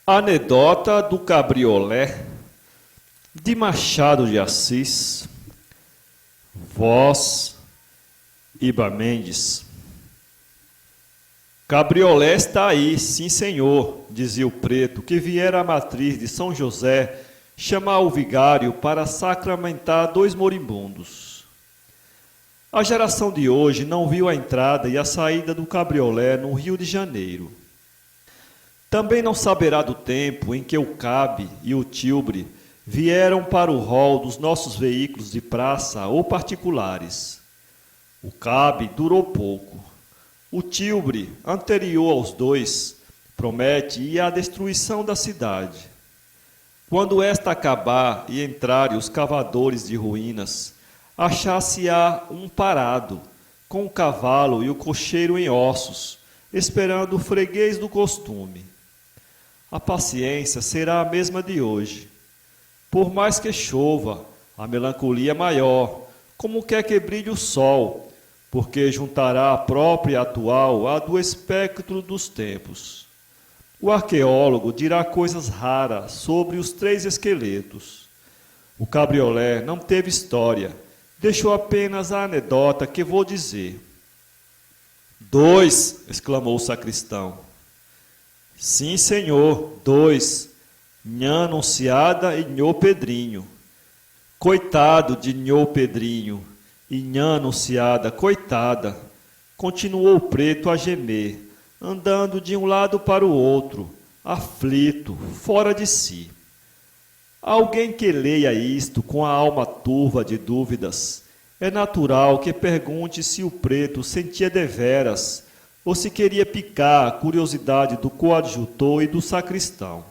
Anedota do Cabriolé, de Machado de Assis, voz Iba Mendes. Cabriolé está aí, sim senhor, dizia o preto, que viera à matriz de São José chamar o vigário para sacramentar 2 moribundos. A geração de hoje não viu a entrada e a saída do cabriolé no Rio de Janeiro. Também não saberá do tempo em que o cabe e o tilbre vieram para o rol dos nossos veículos de praça ou particulares. O cabe durou pouco. O tilbre, anterior aos 2, promete ir à destruição da cidade. Quando esta acabar e entrarem os cavadores de ruínas, achar-se-á um parado, com o cavalo e o cocheiro em ossos, esperando o freguês do costume. A paciência será a mesma de hoje. Por mais que chova, a melancolia é maior, como quer que brilhe o sol, porque juntará a própria atual à do espectro dos tempos. O arqueólogo dirá coisas raras sobre os 3 esqueletos. O cabriolé não teve história, deixou apenas a anedota que vou dizer. 2, exclamou o sacristão. Sim, senhor, 2, Nhã Anunciada e Nhô Pedrinho. Coitado de Nhô Pedrinho e Nhã Anunciada, coitada, continuou o preto a gemer, andando de um lado para o outro, aflito, fora de si. Alguém que leia isto com a alma turva de dúvidas, é natural que pergunte se o preto sentia deveras ou se queria picar a curiosidade do coadjutor e do sacristão.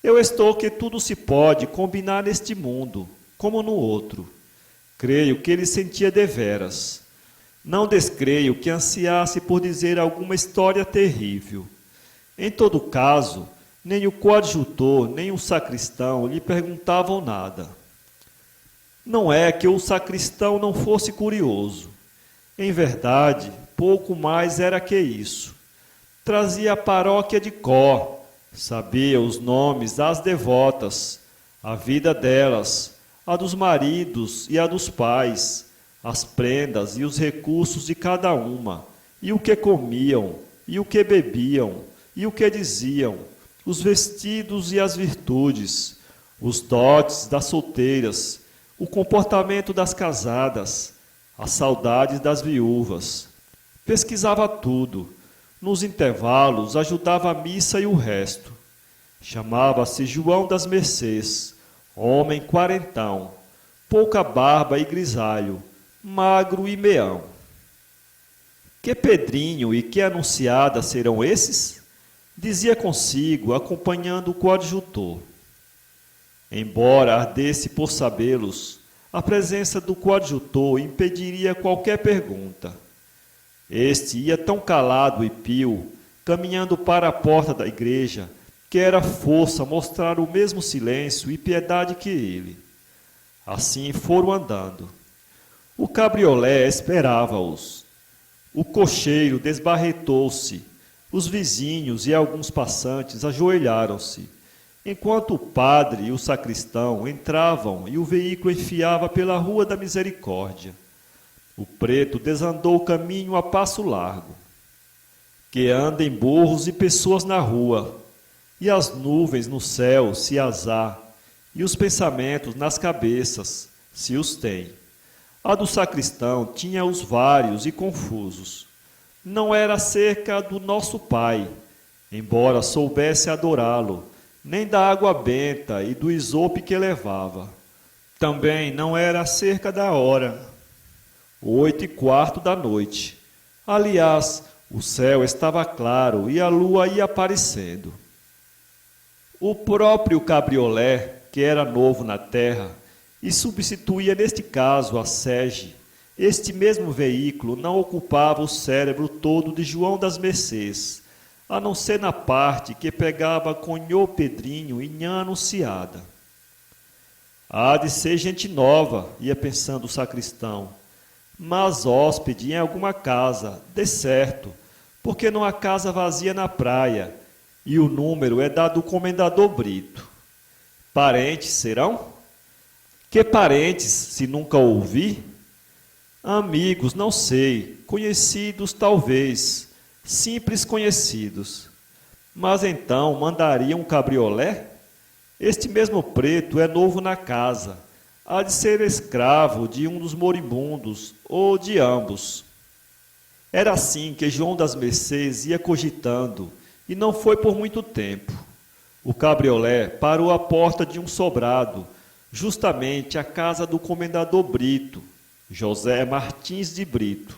Eu estou que tudo se pode combinar neste mundo, como no outro. Creio que ele sentia deveras. Não descreio que ansiasse por dizer alguma história terrível. Em todo caso, nem o coadjutor, nem o sacristão lhe perguntavam nada. Não é que o sacristão não fosse curioso. Em verdade, pouco mais era que isso. Trazia a paróquia de cor, sabia os nomes das devotas, a vida delas, a dos maridos e a dos pais, as prendas e os recursos de cada uma, e o que comiam, e o que bebiam, e o que diziam, os vestidos e as virtudes, os dotes das solteiras, o comportamento das casadas, as saudades das viúvas. Pesquisava tudo. Nos intervalos, ajudava a missa e o resto. Chamava-se João das Mercês, homem quarentão, pouca barba e grisalho, magro e meão. Que Pedrinho e que Anunciada serão esses? Dizia consigo, acompanhando o coadjutor. Embora ardesse por sabê-los, a presença do coadjutor impediria qualquer pergunta. Este ia tão calado e pio, caminhando para a porta da igreja, que era força mostrar o mesmo silêncio e piedade que ele. Assim foram andando. O cabriolé esperava-os. O cocheiro desbarretou-se. Os vizinhos e alguns passantes ajoelharam-se, enquanto o padre e o sacristão entravam e o veículo enfiava pela Rua da Misericórdia. O preto desandou o caminho a passo largo. Que andem burros e pessoas na rua, e as nuvens no céu, se as há, e os pensamentos nas cabeças, se os tem. A do sacristão tinha-os vários e confusos. Não era acerca do nosso Pai, embora soubesse adorá-lo, nem da água benta e do isope que levava. Também não era acerca da hora, 8:15 da noite. Aliás, o céu estava claro e a lua ia aparecendo. O próprio cabriolé, que era novo na terra, e substituía neste caso a sege, este mesmo veículo não ocupava o cérebro todo de João das Mercês, a não ser na parte que pegava com Nhô Pedrinho e Nhã Anunciada. Há de ser gente nova, ia pensando o sacristão, mas hóspede em alguma casa, de certo, porque não há casa vazia na praia, e o número é da do comendador Brito. Parentes serão? Que parentes, se nunca ouvi? Amigos, não sei, conhecidos talvez, simples conhecidos. Mas então mandaria um cabriolé? Este mesmo preto é novo na casa, há de ser escravo de um dos moribundos, ou de ambos. Era assim que João das Mercês ia cogitando, e não foi por muito tempo. O cabriolé parou à porta de um sobrado, justamente a casa do comendador Brito, José Martins de Brito.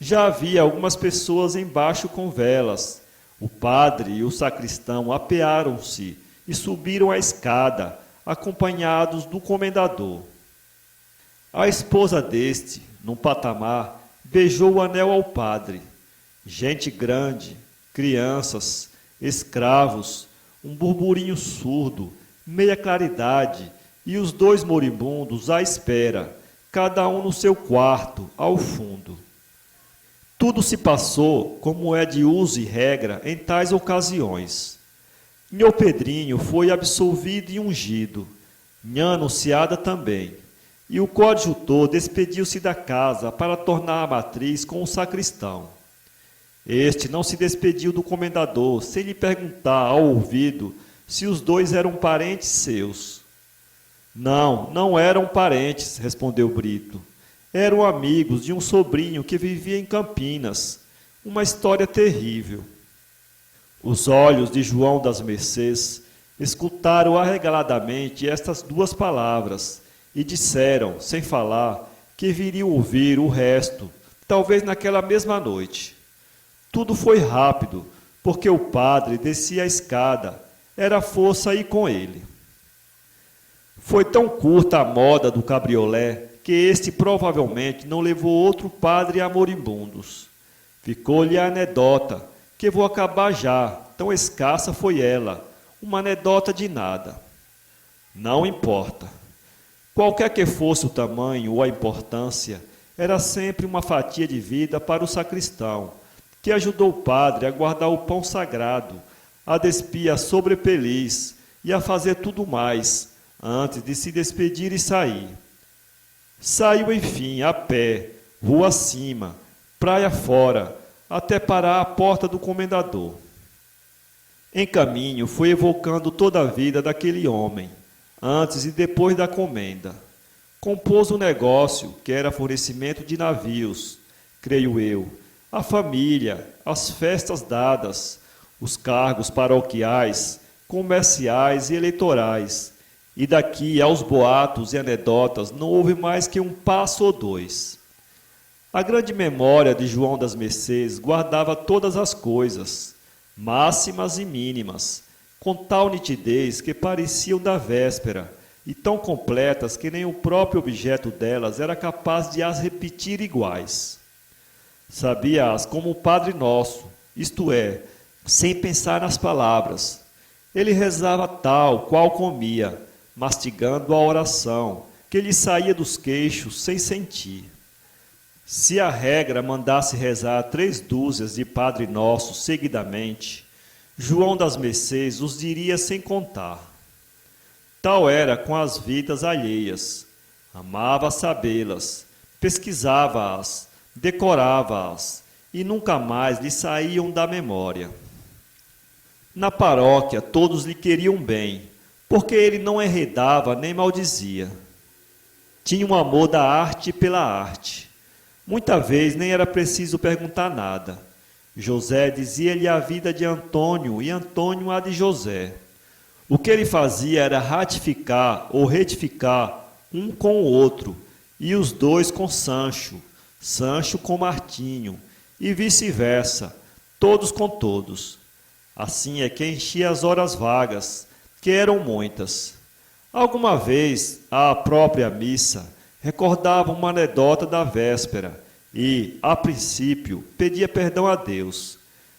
Já havia algumas pessoas embaixo com velas. O padre e o sacristão apearam-se e subiram a escada, acompanhados do comendador. A esposa deste, num patamar, beijou o anel ao padre. Gente grande, crianças, escravos, um burburinho surdo, meia claridade, e os dois moribundos à espera, cada um no seu quarto, ao fundo. Tudo se passou como é de uso e regra em tais ocasiões. Nhô Pedrinho foi absolvido e ungido, Nhã Anunciada também, e o coadjutor despediu-se da casa para tornar a matriz com o sacristão. Este não se despediu do comendador sem lhe perguntar ao ouvido se os dois eram parentes seus. Não, não eram parentes, respondeu Brito. Eram amigos de um sobrinho que vivia em Campinas. Uma história terrível. Os olhos de João das Mercês escutaram arregaladamente estas duas palavras e disseram, sem falar, que viriam ouvir o resto, talvez naquela mesma noite. Tudo foi rápido, porque o padre descia a escada, era força ir com ele. Foi tão curta a moda do cabriolé que este provavelmente não levou outro padre a moribundos. Ficou-lhe a anedota, que vou acabar já, tão escassa foi ela, uma anedota de nada. Não importa. Qualquer que fosse o tamanho ou a importância, era sempre uma fatia de vida para o sacristão, que ajudou o padre a guardar o pão sagrado, a despir a sobrepeliz e a fazer tudo mais, antes de se despedir e sair. Saiu, enfim, a pé, rua acima, praia fora, até parar à porta do comendador. Em caminho, foi evocando toda a vida daquele homem, antes e depois da comenda. Compôs um negócio, que era fornecimento de navios, creio eu, a família, as festas dadas, os cargos paroquiais, comerciais e eleitorais, e daqui aos boatos e anedotas não houve mais que um passo ou dois. A grande memória de João das Mercês guardava todas as coisas, máximas e mínimas, com tal nitidez que pareciam da véspera, e tão completas que nem o próprio objeto delas era capaz de as repetir iguais. Sabia-as como o Padre Nosso, isto é, sem pensar nas palavras. Ele rezava tal qual comia, mastigando a oração, que lhe saía dos queixos sem sentir. Se a regra mandasse rezar 3 dúzias de Padre Nosso seguidamente, João das Mercês os diria sem contar. Tal era com as vidas alheias. Amava sabê-las, pesquisava-as, decorava-as, e nunca mais lhe saíam da memória. Na paróquia todos lhe queriam bem, porque ele não enredava nem maldizia. Tinha um amor da arte pela arte. Muita vez nem era preciso perguntar nada. José dizia-lhe a vida de Antônio e Antônio a de José. O que ele fazia era ratificar ou retificar um com o outro, e os dois com Sancho, Sancho com Martinho, e vice-versa, todos com todos. Assim é que enchia as horas vagas, que eram muitas. Alguma vez, à própria missa, recordava uma anedota da véspera e, a princípio, pedia perdão a Deus.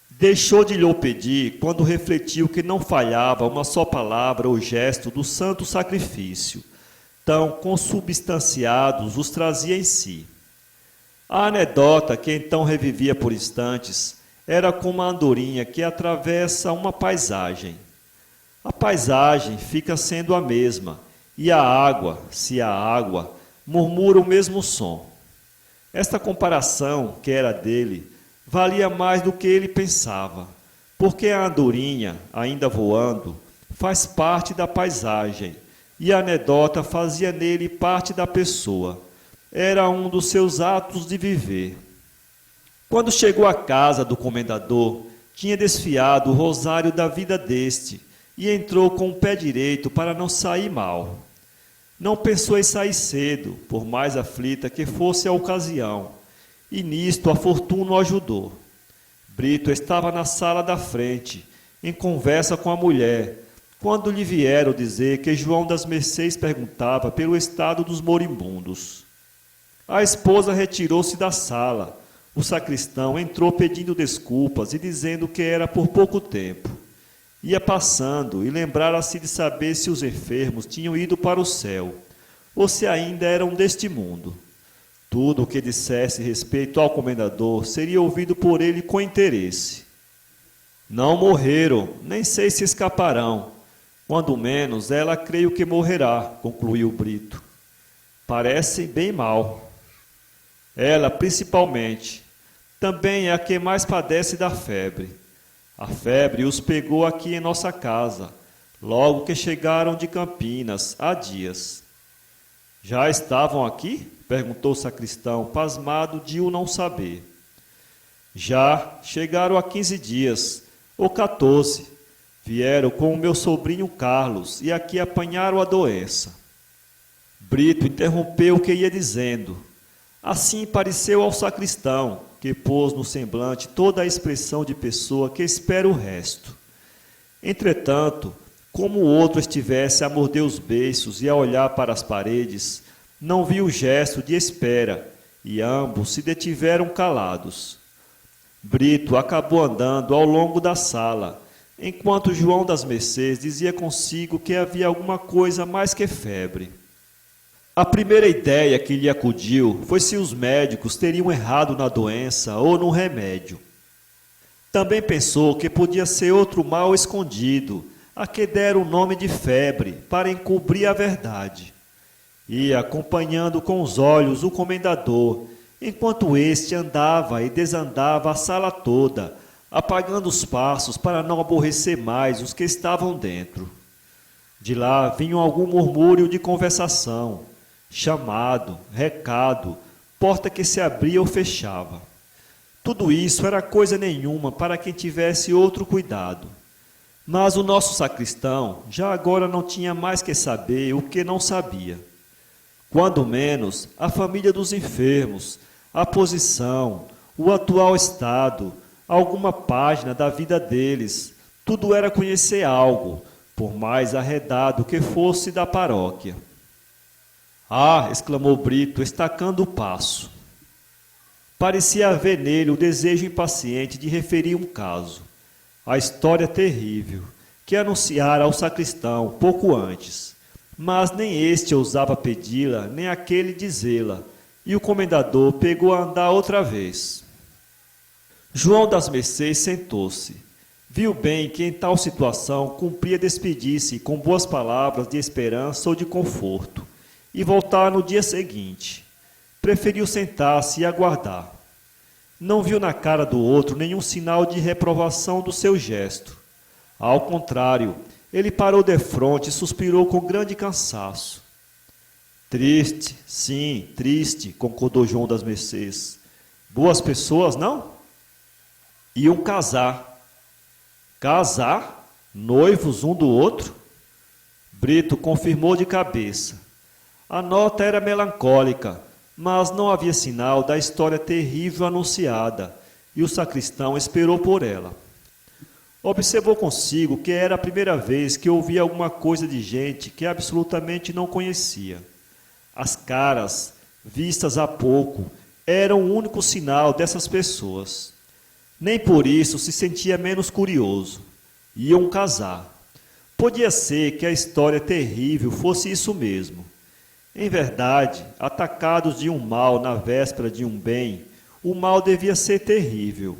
Deixou de lhe pedir quando refletiu que não falhava uma só palavra ou gesto do santo sacrifício. Tão consubstanciados os trazia em si. A anedota, que então revivia por instantes, era como a andorinha que atravessa uma paisagem. A paisagem fica sendo a mesma, e a água, se há água, murmura o mesmo som. Esta comparação, que era dele, valia mais do que ele pensava, porque a andorinha, ainda voando, faz parte da paisagem, e a anedota fazia nele parte da pessoa. Era um dos seus atos de viver. Quando chegou à casa do comendador, tinha desfiado o rosário da vida deste, e entrou com o pé direito para não sair mal. Não pensou em sair cedo, por mais aflita que fosse a ocasião, e nisto a fortuna o ajudou. Brito estava na sala da frente, em conversa com a mulher, quando lhe vieram dizer que João das Mercês perguntava pelo estado dos moribundos. A esposa retirou-se da sala. O sacristão entrou pedindo desculpas e dizendo que era por pouco tempo. Ia passando e lembrara-se de saber se os enfermos tinham ido para o céu, ou se ainda eram deste mundo. Tudo o que dissesse respeito ao comendador seria ouvido por ele com interesse. Não morreram, nem sei se escaparão. Quando menos, ela creio que morrerá, concluiu Brito. Parece bem mal. Ela, principalmente, também é a que mais padece da febre. A febre os pegou aqui em nossa casa, logo que chegaram de Campinas, há dias. Já estavam aqui? Perguntou o sacristão, pasmado de o não saber. Já chegaram há 15 dias, ou 14. Vieram com o meu sobrinho Carlos e aqui apanharam a doença. Brito interrompeu o que ia dizendo. Assim pareceu ao sacristão, que pôs no semblante toda a expressão de pessoa que espera o resto. Entretanto, como o outro estivesse a morder os beiços e a olhar para as paredes, não viu o gesto de espera, e ambos se detiveram calados. Brito acabou andando ao longo da sala, enquanto João das Mercês dizia consigo que havia alguma coisa mais que febre. A primeira ideia que lhe acudiu foi se os médicos teriam errado na doença ou no remédio. Também pensou que podia ser outro mal escondido, a que deram o nome de febre, para encobrir a verdade. Ia acompanhando com os olhos o comendador, enquanto este andava e desandava a sala toda, apagando os passos para não aborrecer mais os que estavam dentro. De lá vinha algum murmúrio de conversação, chamado, recado, porta que se abria ou fechava. Tudo isso era coisa nenhuma para quem tivesse outro cuidado. Mas o nosso sacristão já agora não tinha mais que saber o que não sabia. Quando menos, a família dos enfermos, a posição, o atual estado, alguma página da vida deles, tudo era conhecer algo, por mais arredado que fosse da paróquia. Ah, exclamou Brito, estacando o passo. Parecia haver nele o desejo impaciente de referir um caso, a história terrível, que anunciara ao sacristão pouco antes, mas nem este ousava pedi-la, nem aquele dizê-la, e o comendador pegou a andar outra vez. João das Mercês sentou-se. Viu bem que em tal situação cumpria despedir-se com boas palavras de esperança ou de conforto, e voltar no dia seguinte. Preferiu sentar-se e aguardar. Não viu na cara do outro nenhum sinal de reprovação do seu gesto. Ao contrário, ele parou defronte e suspirou com grande cansaço. Triste, sim, triste, concordou João das Mercês. Boas pessoas, não? Iam casar. Casar? Noivos um do outro? Brito confirmou de cabeça. A nota era melancólica, mas não havia sinal da história terrível anunciada, e o sacristão esperou por ela. Observou consigo que era a primeira vez que ouvia alguma coisa de gente que absolutamente não conhecia. As caras, vistas há pouco, eram o único sinal dessas pessoas. Nem por isso se sentia menos curioso. Iam casar. Podia ser que a história terrível fosse isso mesmo. Em verdade, atacados de um mal na véspera de um bem, o mal devia ser terrível.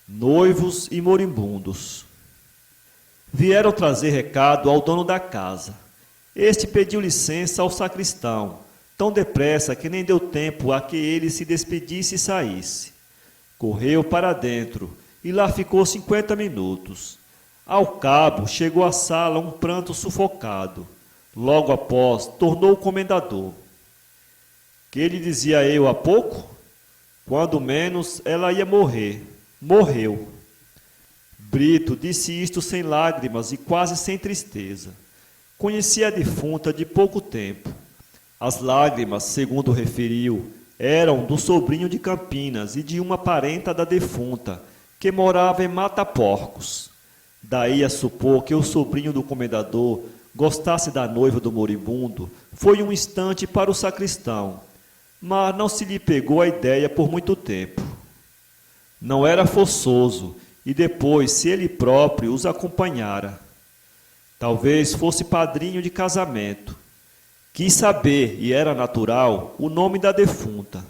noivos e moribundos. Vieram trazer recado ao dono da casa. Este pediu licença ao sacristão, tão depressa que nem deu tempo a que ele se despedisse e saísse. Correu para dentro e lá ficou 50 minutos. Ao cabo, chegou à sala um pranto sufocado. Logo após, tornou o comendador. Que lhe dizia eu há pouco? Quando menos, ela ia morrer. Morreu. Brito disse isto sem lágrimas e quase sem tristeza. Conhecia a defunta de pouco tempo. As lágrimas, segundo referiu, eram do sobrinho de Campinas e de uma parenta da defunta, que morava em Mataporcos. Daí a supor que o sobrinho do comendador gostasse da noiva do moribundo foi um instante para o sacristão, mas não se lhe pegou a ideia por muito tempo. Não era forçoso, e depois se ele próprio os acompanhara. Talvez fosse padrinho de casamento. Quis saber, e era natural, o nome da defunta.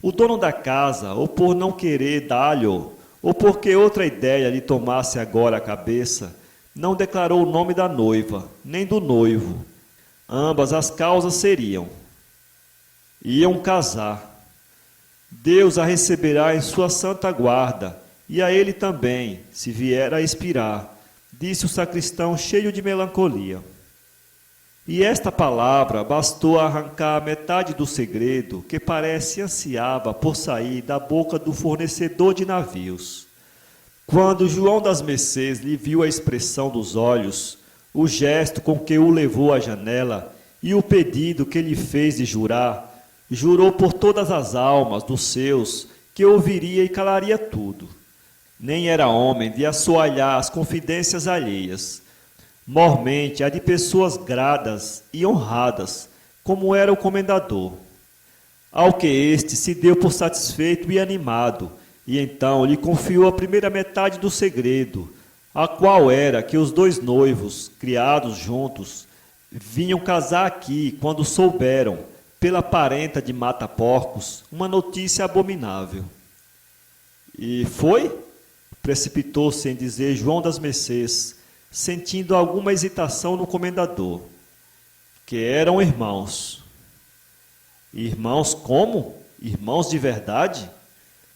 O dono da casa, ou por não querer dar-lhe, ou porque outra ideia lhe tomasse agora a cabeça, não declarou o nome da noiva, nem do noivo. Ambas as causas seriam: iam casar. Deus a receberá em sua santa guarda, e a ele também, se vier a expirar, disse o sacristão cheio de melancolia. E esta palavra bastou a arrancar metade do segredo que parece ansiava por sair da boca do fornecedor de navios. Quando João das Mercês lhe viu a expressão dos olhos, o gesto com que o levou à janela e o pedido que lhe fez de jurar, jurou por todas as almas dos seus que ouviria e calaria tudo. Nem era homem de assoalhar as confidências alheias, mormente a de pessoas gradas e honradas, como era o comendador. Ao que este se deu por satisfeito e animado, e então lhe confiou a primeira metade do segredo, a qual era que os dois noivos, criados juntos, vinham casar aqui quando souberam, pela parenta de Mataporcos, uma notícia abominável. E foi? Precipitou-se em dizer João das Mercês, sentindo alguma hesitação no comendador. Que eram irmãos. Irmãos como? Irmãos de verdade?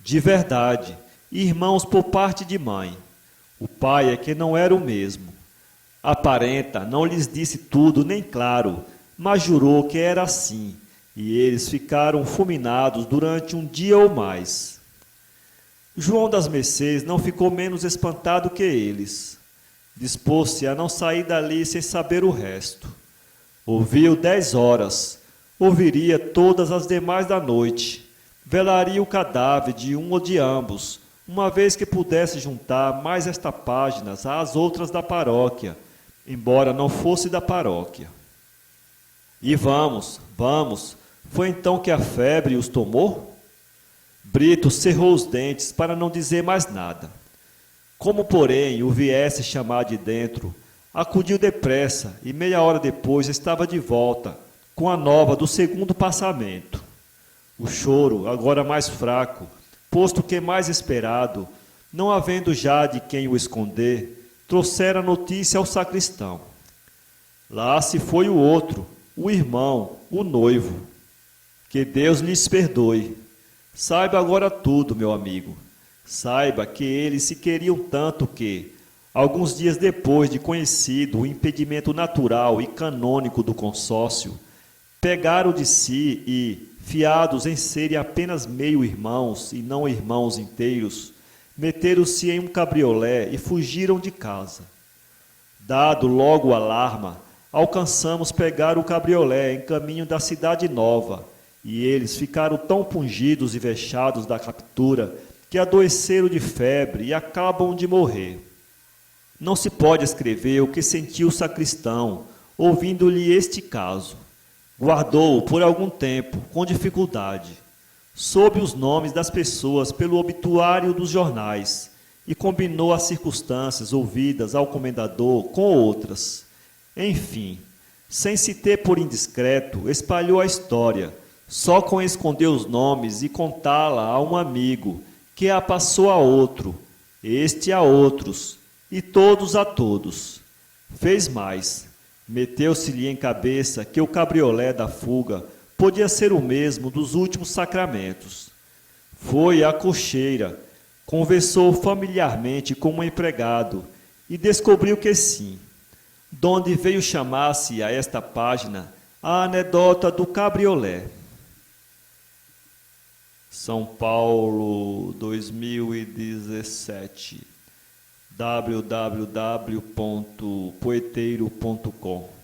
De verdade. Irmãos por parte de mãe. O pai é que não era o mesmo. A parenta não lhes disse tudo nem claro, mas jurou que era assim, e eles ficaram fulminados durante um dia ou mais. João das Mercês não ficou menos espantado que eles. Dispôs-se a não sair dali sem saber o resto. Ouviu 10 horas, ouviria todas as demais da noite, velaria o cadáver de um ou de ambos, uma vez que pudesse juntar mais estas páginas às outras da paróquia, embora não fosse da paróquia. E vamos, foi então que a febre os tomou? Brito cerrou os dentes para não dizer mais nada. Como, porém, o viesse chamar de dentro, acudiu depressa e meia hora depois estava de volta, com a nova do segundo passamento. O choro, agora mais fraco, posto que mais esperado, não havendo já de quem o esconder, trouxera a notícia ao sacristão. Lá se foi o outro, o irmão, o noivo. Que Deus lhes perdoe. Saiba agora tudo, meu amigo. Saiba que eles se queriam tanto que, alguns dias depois de conhecido o impedimento natural e canônico do consórcio, pegaram de si e, fiados em serem apenas meio-irmãos e não irmãos inteiros, meteram-se em um cabriolé e fugiram de casa. Dado logo o alarma, alcançamos pegar o cabriolé em caminho da Cidade Nova, e eles ficaram tão pungidos e vexados da captura que adoeceram de febre e acabam de morrer. Não se pode escrever o que sentiu o sacristão, ouvindo-lhe este caso. Guardou-o por algum tempo, com dificuldade. Soube os nomes das pessoas pelo obituário dos jornais e combinou as circunstâncias ouvidas ao comendador com outras. Enfim, sem se ter por indiscreto, espalhou a história, só com esconder os nomes e contá-la a um amigo, que a passou a outro, este a outros, e todos a todos. Fez mais, meteu-se-lhe em cabeça que o cabriolé da fuga podia ser o mesmo dos últimos sacramentos. Foi à cocheira, conversou familiarmente com um empregado e descobriu que sim, donde veio chamar-se a esta página a anedota do cabriolé. São Paulo, 2017. www.poeteiro.com